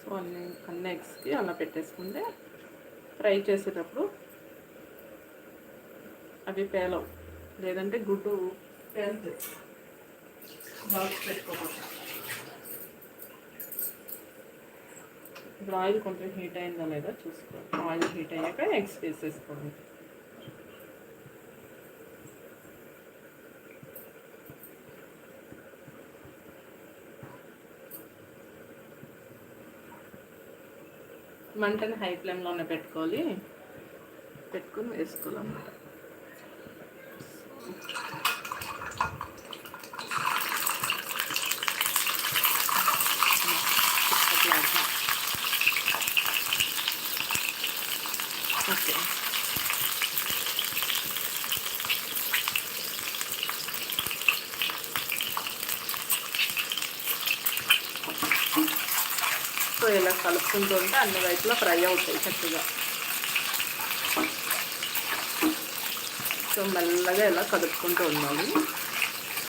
So అన్ని ఎగ్స్కి అలా పెట్టేసుకుంటే ఫ్రై చేసేటప్పుడు అవి పేలవు, లేదంటే గుడ్డు పేలుతుంది బాక్స్ పెట్టుకోకుండా. ఇప్పుడు ఆయిల్ కొంచెం హీట్ అయిందా లేదా చూసుకోండి. ఆయిల్ హీట్ అయ్యాక ఎగ్స్ వేసేసుకోండి. మంటని హై ఫ్లేమ్లోనే పెట్టుకొని వేసుకోవాలన్నమాట. ఓకే, సో ఇలా కలుపుకుంటూ ఉంటే అన్ని వైపులా ఫ్రై అవుతాయి చక్కగా. సో మెల్లగా ఇలా కలుపుకుంటూ ఉండాలి.